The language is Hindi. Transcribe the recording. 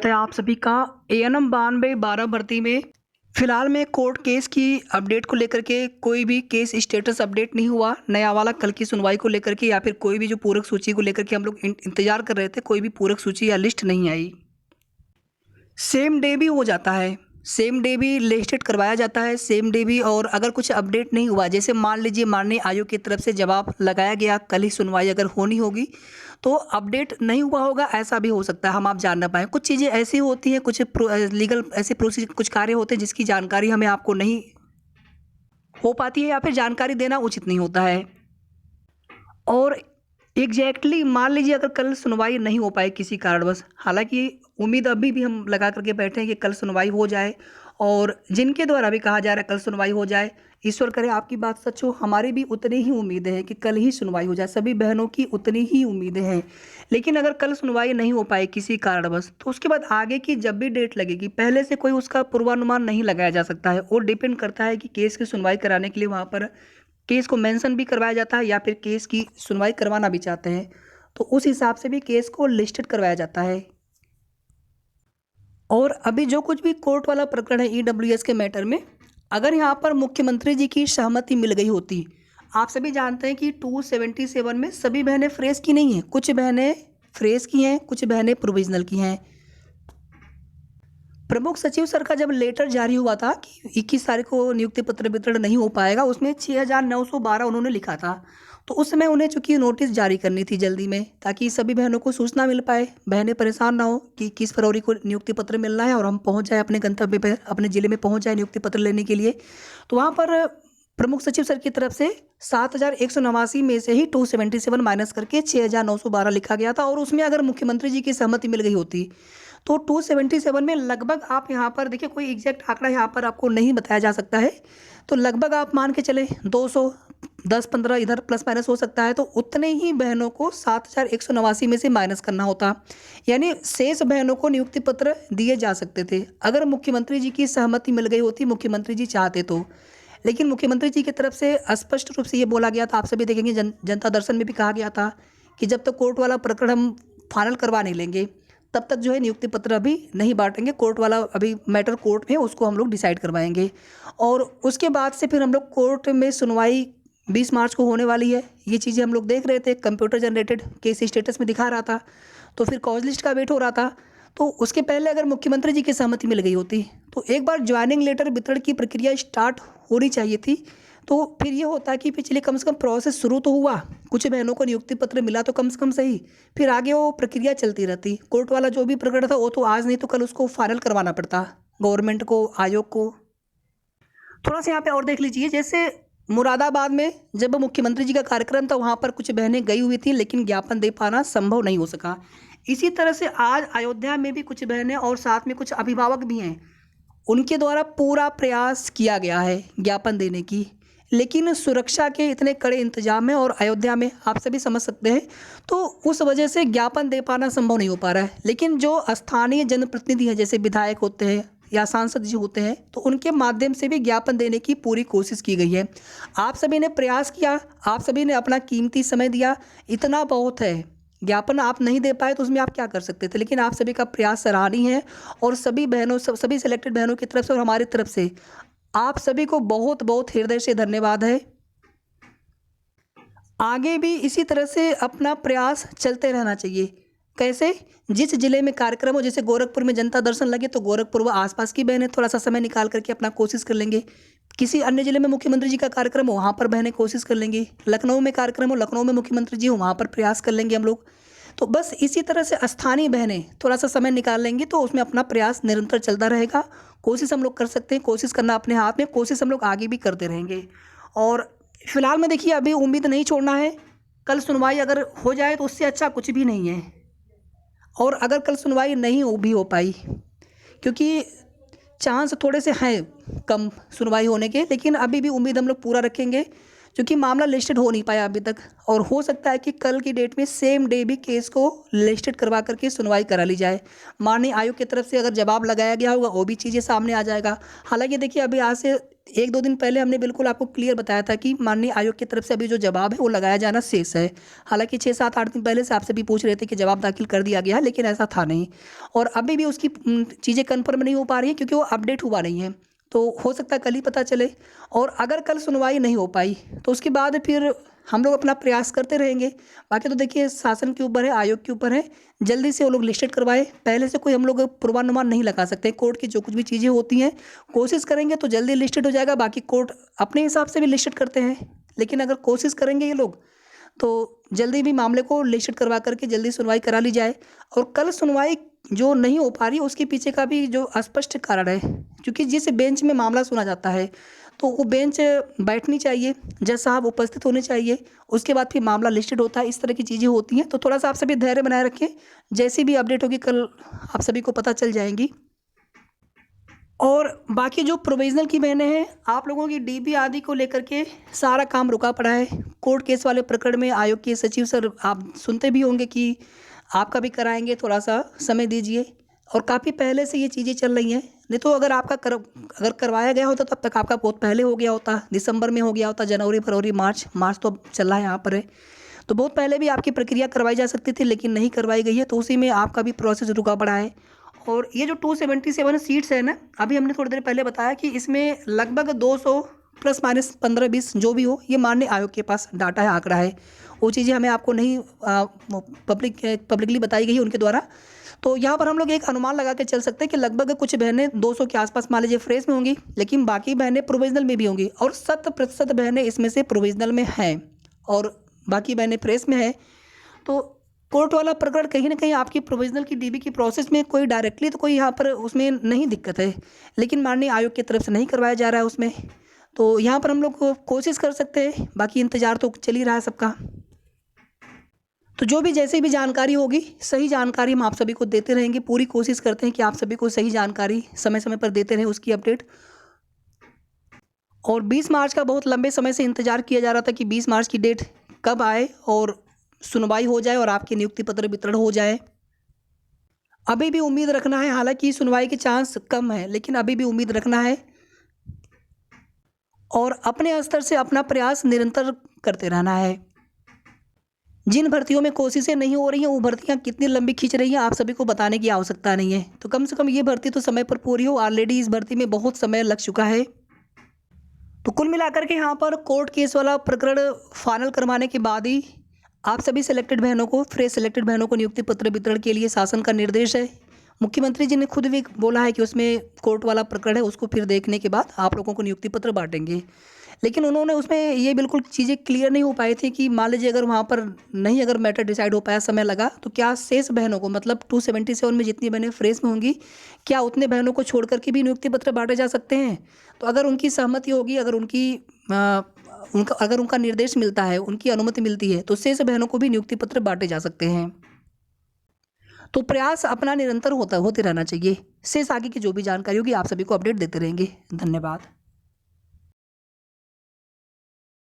तो आप सभी का एएनएम 92/12 भर्ती में फिलहाल में कोर्ट केस की अपडेट को लेकर के कोई भी केस स्टेटस अपडेट नहीं हुआ। नया वाला कल की सुनवाई को लेकर के या फिर कोई भी जो पूरक सूची को लेकर के हम लोग इंतजार कर रहे थे, कोई भी पूरक सूची या लिस्ट नहीं आई। सेम डे भी हो जाता है, सेम डे भी लिस्टेड करवाया जाता है, सेम डे भी। और अगर कुछ अपडेट नहीं हुआ, जैसे मान लीजिए माननीय आयोग की तरफ से जवाब लगाया गया, कल ही सुनवाई अगर होनी होगी तो अपडेट नहीं हुआ होगा, ऐसा भी हो सकता है हम आप जान ना पाएँ। कुछ चीज़ें ऐसी होती हैं, कुछ लीगल ऐसे प्रोसीजर कुछ कार्य होते हैं जिसकी जानकारी हमें आपको नहीं हो पाती है या फिर जानकारी देना उचित नहीं होता है। और एग्जैक्टली मान लीजिए अगर कल सुनवाई नहीं हो पाए किसी कारणवश, हालांकि उम्मीद अभी भी हम लगा करके बैठे हैं कि कल सुनवाई हो जाए, और जिनके द्वारा भी कहा जा रहा है कल सुनवाई हो जाए, ईश्वर करे आपकी बात सच हो। हमारी भी उतनी ही उम्मीदें हैं कि कल ही सुनवाई हो जाए, सभी बहनों की उतनी ही उम्मीदें हैं। लेकिन अगर कल सुनवाई नहीं हो पाए किसी कारणवश, तो उसके बाद आगे की जब भी डेट लगेगी, पहले से कोई उसका पूर्वानुमान नहीं लगाया जा सकता है। और डिपेंड करता है कि केस की सुनवाई कराने के लिए वहाँ पर केस को मेंशन भी करवाया जाता है या फिर केस की सुनवाई करवाना भी चाहते हैं तो उस हिसाब से भी केस को लिस्टेड करवाया जाता है। और अभी जो कुछ भी कोर्ट वाला प्रकरण है ईडब्ल्यूएस के मैटर में, अगर यहाँ पर मुख्यमंत्री जी की सहमति मिल गई होती, आप सभी जानते हैं कि 277 में सभी बहनें फ्रेश की नहीं हैं, कुछ बहनें फ्रेश की हैं, कुछ बहनें प्रोविजनल की हैं। प्रमुख सचिव सर का जब लेटर जारी हुआ था कि 21 तारीख को नियुक्ति पत्र वितरण नहीं हो पाएगा, उसमें 6912 उन्होंने लिखा था। तो उस समय उन्हें चूंकि नोटिस जारी करनी थी जल्दी में, ताकि सभी बहनों को सूचना मिल पाए, बहनें परेशान ना हो कि 21 फरवरी को नियुक्ति पत्र मिलना है और हम पहुंच जाए अपने गंतव्य पर, अपने ज़िले में पहुंच जाए नियुक्ति पत्र लेने के लिए। तो वहाँ पर प्रमुख सचिव सर की तरफ से 7189 में से ही 277 माइनस करके 6912 लिखा गया था। और उसमें अगर मुख्यमंत्री जी की सहमति मिल गई होती तो 277 में लगभग आप यहाँ पर देखिए, कोई एग्जैक्ट आंकड़ा यहाँ पर आपको नहीं बताया जा सकता है, तो लगभग आप मान के चले 210-15 इधर प्लस माइनस हो सकता है, तो उतने ही बहनों को 7189 में से माइनस करना होता, यानी शेष बहनों को नियुक्ति पत्र दिए जा सकते थे अगर मुख्यमंत्री जी की सहमति मिल गई होती, मुख्यमंत्री जी चाहते तो। लेकिन मुख्यमंत्री जी की तरफ से स्पष्ट रूप से ये बोला गया था, आप सभी देखेंगे जनता दर्शन में भी कहा गया था कि जब तक कोर्ट वाला प्रकरण हम फाइनल करवा नहीं लेंगे तब तक जो है नियुक्ति पत्र अभी नहीं बांटेंगे, कोर्ट वाला अभी मैटर कोर्ट में उसको हम लोग डिसाइड करवाएंगे। और उसके बाद से फिर हम लोग कोर्ट में सुनवाई 20 मार्च को होने वाली है। ये चीज़ें हम लोग देख रहे थे, कंप्यूटर जनरेटेड केस स्टेटस में दिखा रहा था, तो फिर कॉज लिस्ट का वेट हो रहा था। तो उसके पहले अगर मुख्यमंत्री जी की सहमति मिल गई होती तो एक बार ज्वाइनिंग लेटर वितरण की प्रक्रिया स्टार्ट होनी चाहिए थी। तो फिर ये होता कि पिछले कम से कम प्रोसेस शुरू तो हुआ, कुछ बहनों को नियुक्ति पत्र मिला तो कम से कम सही, फिर आगे वो प्रक्रिया चलती रहती। कोर्ट वाला जो भी प्रकरण था वो तो आज नहीं तो कल उसको फाइनल करवाना पड़ता गवर्नमेंट को, आयोग को। थोड़ा सा यहाँ पे और देख लीजिए, जैसे मुरादाबाद में जब मुख्यमंत्री जी का कार्यक्रम था वहाँ पर कुछ बहनें गई हुई थी लेकिन ज्ञापन दे पाना संभव नहीं हो सका। इसी तरह से आज अयोध्या में भी कुछ बहनें और साथ में कुछ अभिभावक भी हैं, उनके द्वारा पूरा प्रयास किया गया है ज्ञापन देने की, लेकिन सुरक्षा के इतने कड़े इंतजाम में और अयोध्या में आप सभी समझ सकते हैं, तो उस वजह से ज्ञापन दे पाना संभव नहीं हो पा रहा है। लेकिन जो स्थानीय जनप्रतिनिधि हैं, जैसे विधायक होते हैं या सांसद जी होते हैं, तो उनके माध्यम से भी ज्ञापन देने की पूरी कोशिश की गई है। आप सभी ने प्रयास किया, आप सभी ने अपना कीमती समय दिया, इतना बहुत है। ज्ञापन आप नहीं दे पाए तो उसमें आप क्या कर सकते थे, लेकिन आप सभी का प्रयास सराहनीय है। और सभी बहनों, सभी सिलेक्टेड बहनों की तरफ से और हमारी तरफ से आप सभी को बहुत बहुत हृदय से धन्यवाद है। आगे भी इसी तरह से अपना प्रयास चलते रहना चाहिए। कैसे? जिस जिले में कार्यक्रम हो, जैसे गोरखपुर में जनता दर्शन लगे तो गोरखपुर व आसपास की बहनें थोड़ा सा समय निकाल करके अपना कोशिश कर लेंगे। किसी अन्य जिले में मुख्यमंत्री जी का कार्यक्रम हो, वहाँ पर बहनें कोशिश कर लेंगी। लखनऊ में कार्यक्रम हो, लखनऊ में मुख्यमंत्री जी हो, वहाँ पर प्रयास कर लेंगे हम लोग। तो बस इसी तरह से स्थानीय बहनें थोड़ा सा समय निकाल लेंगी तो उसमें अपना प्रयास निरंतर चलता रहेगा। कोशिश हम लोग कर सकते हैं, कोशिश करना अपने हाथ में, कोशिश हम लोग आगे भी करते रहेंगे। और फिलहाल में देखिए, अभी उम्मीद नहीं छोड़ना है, कल सुनवाई अगर हो जाए तो उससे अच्छा कुछ भी नहीं है। और अगर कल सुनवाई नहीं भी हो पाई, क्योंकि चांस थोड़े से हैं कम सुनवाई होने के, लेकिन अभी भी उम्मीद हम लोग पूरा रखेंगे, क्योंकि मामला लिस्टेड हो नहीं पाया अभी तक। और हो सकता है कि कल की डेट में सेम डे भी केस को लिस्टेड करवा करके सुनवाई करा ली जाए। माननीय आयोग की तरफ से अगर जवाब लगाया गया होगा वो भी चीज़ें सामने आ जाएगा। हालांकि देखिए, अभी आज से 1-2 दिन पहले हमने बिल्कुल आपको क्लियर बताया था कि माननीय आयोग की तरफ से अभी जो जवाब है वो लगाया जाना शेष है। हालाँकि 6-7-8 दिन पहले से आपसे भी पूछ रहे थे कि जवाब दाखिल कर दिया गया है, लेकिन ऐसा था नहीं। और अभी भी उसकी चीज़ें कन्फर्म नहीं हो पा रही हैं क्योंकि वो अपडेट हुआ नहीं है। तो हो सकता है कल ही पता चले, और अगर कल सुनवाई नहीं हो पाई तो उसके बाद फिर हम लोग अपना प्रयास करते रहेंगे। बाकी तो देखिए शासन के ऊपर है, आयोग के ऊपर है, जल्दी से वो लोग लिस्टेड करवाएँ। पहले से कोई हम लोग पूर्वानुमान नहीं लगा सकते। कोर्ट की जो कुछ भी चीज़ें होती हैं, कोशिश करेंगे तो जल्दी लिस्टेड हो जाएगा। बाकी कोर्ट अपने हिसाब से भी लिस्टेड करते हैं, लेकिन अगर कोशिश करेंगे ये लोग तो जल्दी भी मामले को लिस्टेड करवा करके जल्दी सुनवाई करा ली जाए। और कल सुनवाई जो नहीं हो पा रही उसके पीछे का भी जो स्पष्ट कारण है, क्योंकि जिस बेंच में मामला सुना जाता है तो वो बेंच बैठनी चाहिए, जज साहब उपस्थित होने चाहिए, उसके बाद फिर मामला लिस्टेड होता है। इस तरह की चीज़ें होती हैं, तो थोड़ा सा आप सभी धैर्य बनाए रखें। जैसी भी अपडेट होगी कल आप सभी को पता चल जाएंगी। और बाकी जो प्रोविज़नल की बहनें हैं, आप लोगों की डीपी आदि को लेकर के सारा काम रुका पड़ा है। कोर्ट केस वाले प्रकरण में आयोग के सचिव सर आप सुनते भी होंगे कि आपका भी कराएँगे, थोड़ा-सा समय दीजिए। और काफ़ी पहले से ये चीज़ें चल रही हैं, नहीं तो अगर अगर करवाया गया होता तब तक आपका बहुत पहले हो गया होता, दिसंबर में हो गया होता, जनवरी, फरवरी, मार्च तो अब चल रहा है यहाँ पर है। तो बहुत पहले भी आपकी प्रक्रिया करवाई जा सकती थी, लेकिन नहीं करवाई गई है, तो उसी में आपका भी प्रोसेस रुका पड़ा है। और ये जो 277 सीट्स है ना, अभी हमने थोड़ी देर पहले बताया कि इसमें लगभग 200 प्लस माइनस 15-20 जो भी हो, ये माननीय आयोग के पास डाटा है, आंकड़ा है। वो चीज़ें हमें आपको नहीं पब्लिकली बताई गई है उनके द्वारा। तो यहाँ पर हम लोग एक अनुमान लगा के चल सकते हैं कि लगभग कुछ बहनें 200 के आसपास मान लीजिए फ्रेश में होंगी, लेकिन बाकी बहनें प्रोविजनल में भी होंगी, और 100% बहनें इसमें से प्रोविजनल में हैं और बाकी बहनें फ्रेश में हैं। तो कोर्ट वाला प्रकरण कहीं ना कहीं आपकी प्रोविजनल की डीबी की प्रोसेस में कोई डायरेक्टली तो कोई यहाँ पर उसमें नहीं दिक्कत है, लेकिन माननीय आयोग की तरफ से नहीं करवाया जा रहा है उसमें। तो यहाँ पर हम लोग कोशिश कर सकते हैं, बाकी इंतज़ार तो चल ही रहा है सबका। तो जो भी जैसे भी जानकारी होगी, सही जानकारी हम आप सभी को देते रहेंगे। पूरी कोशिश करते हैं कि आप सभी को सही जानकारी समय समय पर देते रहें, उसकी अपडेट। और 20 मार्च का बहुत लंबे समय से इंतज़ार किया जा रहा था कि 20 मार्च की डेट कब आए और सुनवाई हो जाए और आपके नियुक्ति पत्र वितरण हो जाए। अभी भी उम्मीद रखना है, हालांकि सुनवाई के चांस कम है, लेकिन अभी भी उम्मीद रखना है और अपने स्तर से अपना प्रयास निरंतर करते रहना है। जिन भर्तियों में कोशिशें नहीं हो रही हैं, वो भर्तियां कितनी लंबी खींच रही हैं आप सभी को बताने की आवश्यकता नहीं है। तो कम से कम ये भर्ती तो समय पर पूरी हो। ऑलरेडी इस भर्ती में बहुत समय लग चुका है। तो कुल मिलाकर के यहाँ पर कोर्ट केस वाला प्रकरण फाइनल करवाने के बाद ही आप सभी सिलेक्टेड बहनों को, फ्रेश सिलेक्टेड बहनों को नियुक्ति पत्र वितरण के लिए शासन का निर्देश है। मुख्यमंत्री जी ने खुद भी बोला है कि उसमें कोर्ट वाला प्रकरण है, उसको फिर देखने के बाद आप लोगों को नियुक्ति पत्र बांटेंगे। लेकिन उन्होंने उसमें ये बिल्कुल चीज़ें क्लियर नहीं हो पाई थी कि मान लीजिए अगर वहाँ पर नहीं, अगर मैटर डिसाइड हो पाया, समय लगा, तो क्या शेष बहनों को, मतलब 277 में जितनी बहनें फ्रेश में होंगी, क्या उतने बहनों को छोड़ करके भी नियुक्ति पत्र बांटे जा सकते हैं? तो अगर उनकी सहमति होगी, अगर उनका निर्देश मिलता है, उनकी अनुमति मिलती है, तो शेष बहनों को भी नियुक्ति पत्र बांटे जा सकते हैं। तो प्रयास अपना निरंतर होते रहना चाहिए। शेष आगे की जो भी जानकारी होगी आप सभी को अपडेट देते रहेंगे। धन्यवाद।